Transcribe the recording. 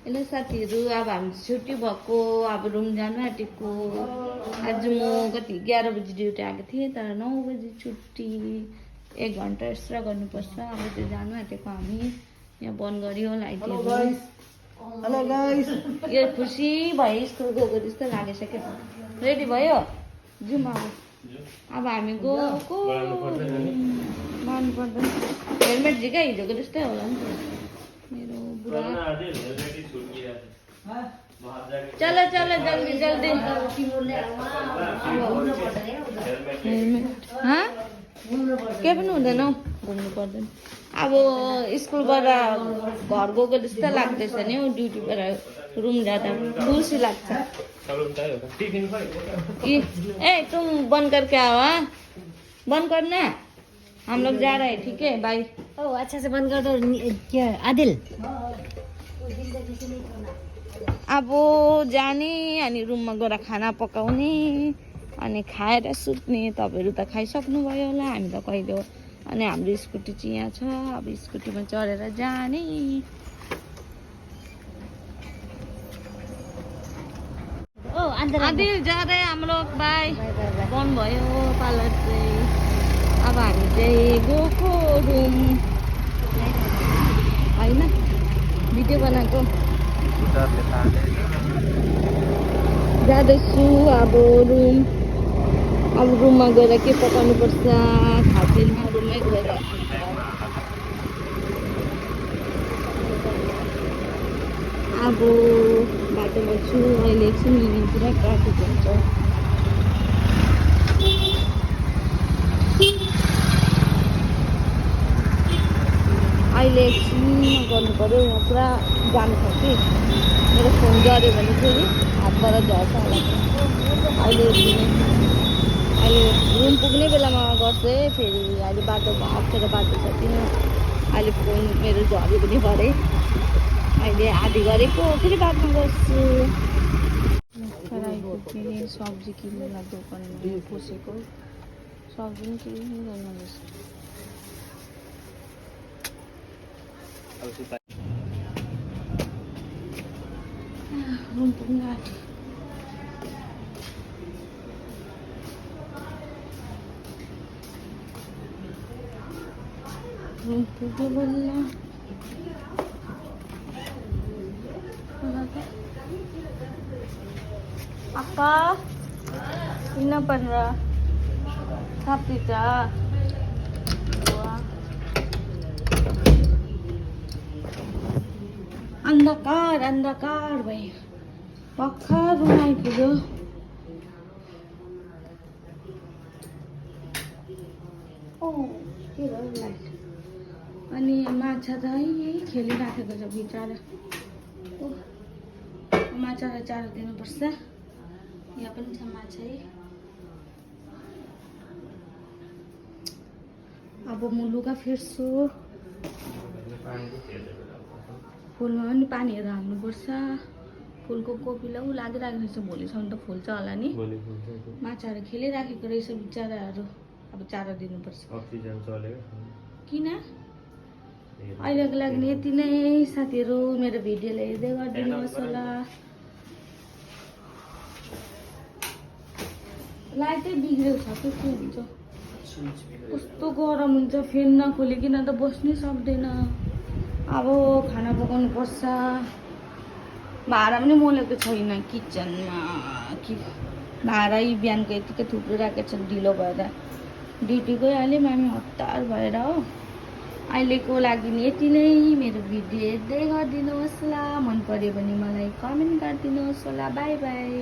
Hello साथीहरू, अब हामी छुट्टी भएको अब रुम जानु आँटेको। आज म कति 11 बजी ड्युटी आएको थिएँ, तर 9 बजी छुट्टी। 1 घन्टा एक्स्ट्रा गर्नुपर्छ। अब त्यो जानु आँटेको हामी। यहाँ बन्द गऱ्यो लाइटहरू। Hello guys. यो खुसी भयो, स्कुल गएको जस्तो लागिसक्यो। रेडी भयो? जाउँ अब हामी गएको। मान्नु पर्दैन। हेलमेट झिका हिजोको जस्तै होला नि त। मेरो बुढा चलो चलो जल्दी जल्दी। के पनि हुँदैन हौ, घुम्नु पर्दैन। अब स्कुलबाट घर गएको जस्तो लाग्दैछ नि हौ। ड्युटीबाट रूम जाता खुसी लाग्छ। ए तुम बंद करके आओ। हाँ बंद करना, हम लोग जा रहे हैं। ठीक है बाय। ओ अच्छा से बंद कर दो। क्या आदिल अब जाने अनि रुममा गएर खाना पकाउने अनि खाएर सुत्ने। तपाईँहरू त खाइसक्नुभयो होला, हामी त कहिले हो। अनि हाम्रो स्कुटी चाहिँ यहाँ छ। अब स्कुटीमा चढेर जाने। ओ अंदर आदिल जा रहे हैं हम लोग। बाय। बन्द भयो पार्लर चाहिँ। अब हामी चाहिँ गएको रुम होइन, भिडियो बनाएको। जाँदैछु अब रुम। अब रुममा गएर के पकाउनु पर्छ थाहा छैन। रुममै गएर अब बाटोमा छु। अहिले एकछिन लिने पुरा ट्राफिक हुन्छ। अहिले एकछिन गर्नु पऱ्यो। यहाँ पुरा जाम छ कि। मेरो फोन जऱ्यो भने फेरि हातबाट झर्छ होला। अहिले रुम पुग्ने बेलामा गर्छु है। फेरि अहिले बाटोमा अप्ठ्यारो बाटो छ किन। अहिले फोन मेरो झऱ्यो पनि भरे। अहिले आधी गरेको फेरि बादमा गर्छु। फेरि सब्जी किन्नुलाई दोकानमा पसेको। सब्जी पनि किन्नु गर्नु रहेछ। रुम पुग्न आँट्यो। रुम पुग्यो बल्ल। अक्का किन परेर साप्पिटा अन्धकार अन्धकार भयो। भर्खर रुम आइपुग्यो। ओ के भयो लाइट। अनि माछा त यही खेलिराखेको छ बिचरा। माछालाई चारो दिनुपर्छ। यहाँ पनि छ माछा है। अब म लुगा फेर्छु। फुलमा पनि पानीहरू हाल्नुपर्छ। फुलको कोपिला लागिरहेको रहेछ। भोलिसम्म त फुल्छ होला नि। माछाहरू खेलिराखेको रहेछ बिचराहरू। अब चारो दिनुपर्छ। किन अहिलेको लागि यति नै साथीहरू। मेरो भिडियोलाई हेर्दै गरिदिनुहोस् होला। लाइटै बिग्रेको छ कि के हुन्छ। कस्तो गरम हुन्छ। फ्यान नखोलिकन त बस्नै सक्दैन। अब खाना पकाउनु पर्छ। भाँडा पनि मोलेको छैन किचनमा। कि भाँडा बिहानको यतिकै थुप्रो राखेको छ ढिलो भएर। ड्युटी गइहाल्यो मामी हतार भएर हो। अहिलेको लागि यति नै। मेरो भिडियो हेर्दै गरिदिनुहोस् होला। मन पर्यो भने मलाई कमेन्ट गरिदिनुहोस् होला। By by.